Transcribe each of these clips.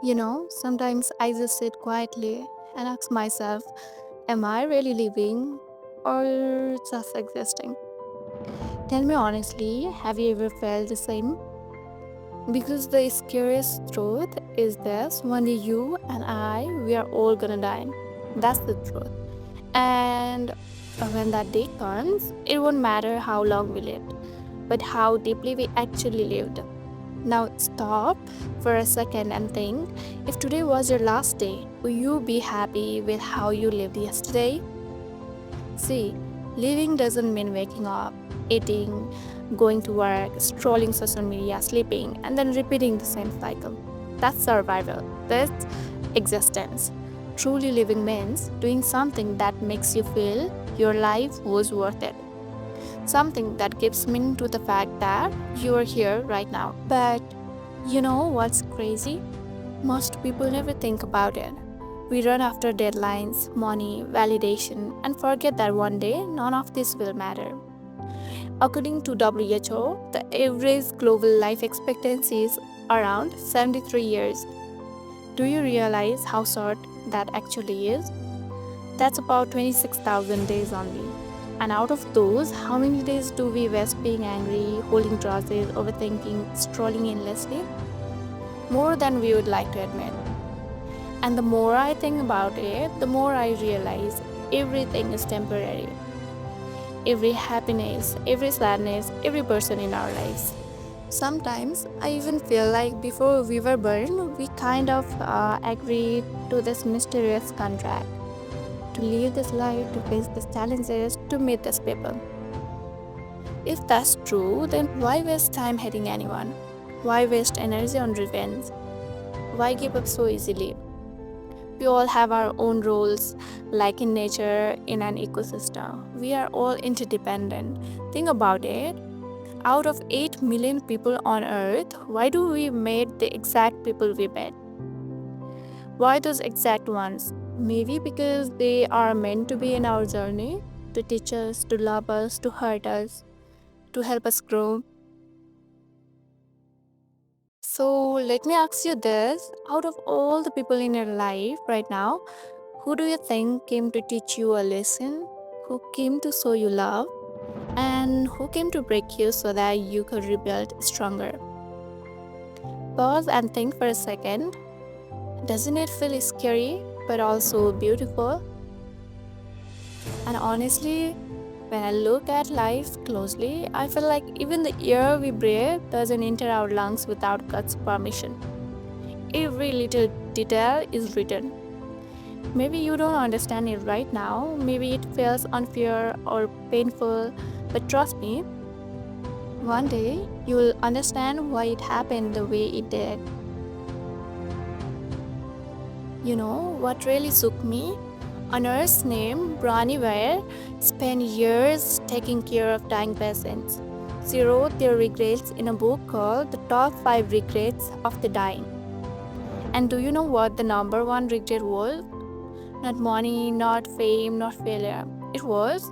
Sometimes I just sit quietly and ask myself, am I really living or just existing? Tell me honestly, have you ever felt the same? Because the scariest truth is this: one day you and I, we are all gonna die. That's the truth. And when that day comes, it won't matter how long we lived, but how deeply we actually lived. Now stop for a second and think, if today was your last day, will you be happy with how you lived yesterday? See, living doesn't mean waking up, eating, going to work, scrolling social media, sleeping, and then repeating the same cycle. That's survival. That's existence. Truly living means doing something that makes you feel your life was worth it. Something that gives meaning to the fact that you are here right now. But you know what's crazy? Most people never think about it. We run after deadlines, money, validation, and forget that one day none of this will matter. According to WHO, the average global life expectancy is around 73 years. Do you realize how short that actually is? That's about 26,000 days only. And out of those, how many days do we waste being angry, holding grudges, overthinking, scrolling endlessly? More than we would like to admit. And the more I think about it, the more I realize everything is temporary. Every happiness, every sadness, every person in our lives. Sometimes I even feel like before we were born, we kind of agreed to this mysterious contract to live this life, to face these challenges, to meet these people. If that's true, then why waste time hating anyone? Why waste energy on revenge? Why give up so easily? We all have our own roles, like in nature, in an ecosystem. We are all interdependent. Think about it. Out of 8 million people on earth, why do we meet the exact people we met? Why those exact ones? Maybe because they are meant to be in our journey, to teach us, to love us, to hurt us, to help us grow. So let me ask you this: out of all the people in your life right now, who do you think came to teach you a lesson? Who came to show you love? And who came to break you so that you could rebuild stronger? Pause and think for a second. Doesn't it feel scary but also beautiful? And honestly, when I look at life closely, I feel like even the air we breathe doesn't enter our lungs without God's permission. Every little detail is written. Maybe you don't understand it right now, maybe it feels unfair or painful, but trust me, one day you will understand why it happened the way it did. You know what really shook me? A nurse named Brani Ware spent years taking care of dying patients. She wrote their regrets in a book called The Top 5 Regrets of the Dying. And do you know what the number one regret was? Not money, not fame, not failure. It was,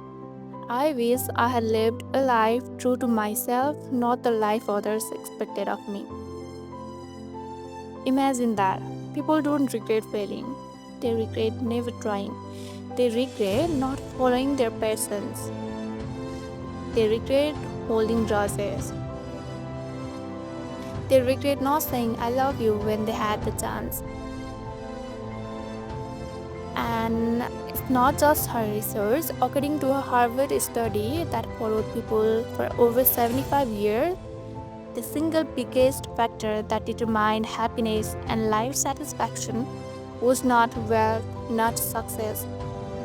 I wish I had lived a life true to myself, not the life others expected of me. Imagine that. People don't regret failing, they regret never trying. They regret not following their passions. They regret holding grudges. They regret not saying I love you when they had the chance. And it's not just her research. According to a Harvard study that followed people for over 75 years, the single biggest factor that determined happiness and life satisfaction was not wealth, not success.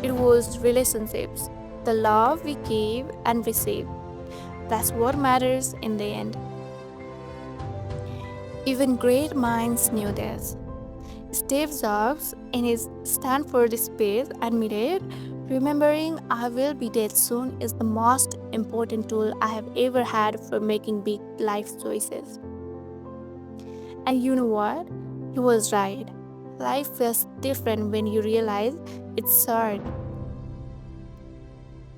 It was relationships, the love we give and receive. That's what matters in the end. Even great minds knew this. Steve Jobs, in his Stanford speech, admitted, remembering I will be dead soon is the most important tool I have ever had for making big life choices. And you know what? He was right. Life feels different when you realize it's short.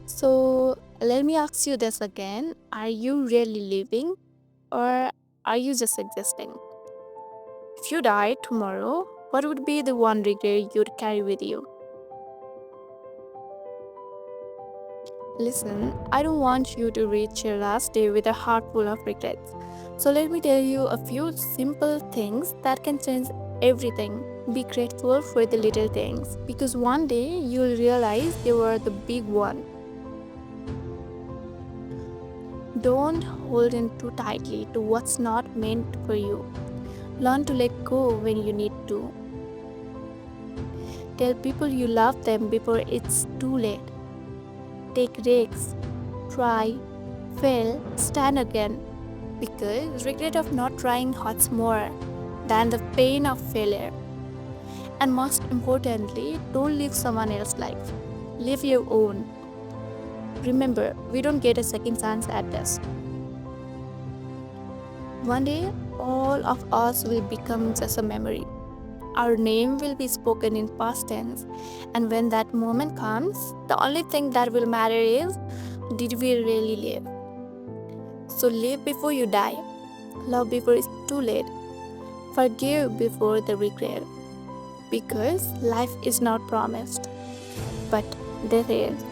So, let me ask you this again: are you really living or are you just existing? If you die tomorrow, what would be the one regret you'd carry with you? Listen, I don't want you to reach your last day with a heart full of regrets. So let me tell you a few simple things that can change everything. Be grateful for the little things because one day you'll realize they were the big one. Don't hold in too tightly to what's not meant for you. Learn to let go when you need to. Tell people you love them before it's too late. Take risks, try, fail, stand again. Because regret of not trying hurts more than the pain of failure. And most importantly, don't live someone else's life. Live your own. Remember, we don't get a second chance at this. One day, all of us will become just a memory. Our name will be spoken in past tense, and when that moment comes, the only thing that will matter is did we really live? So live before you die, love before it's too late, forgive before the regret, because life is not promised, but death is.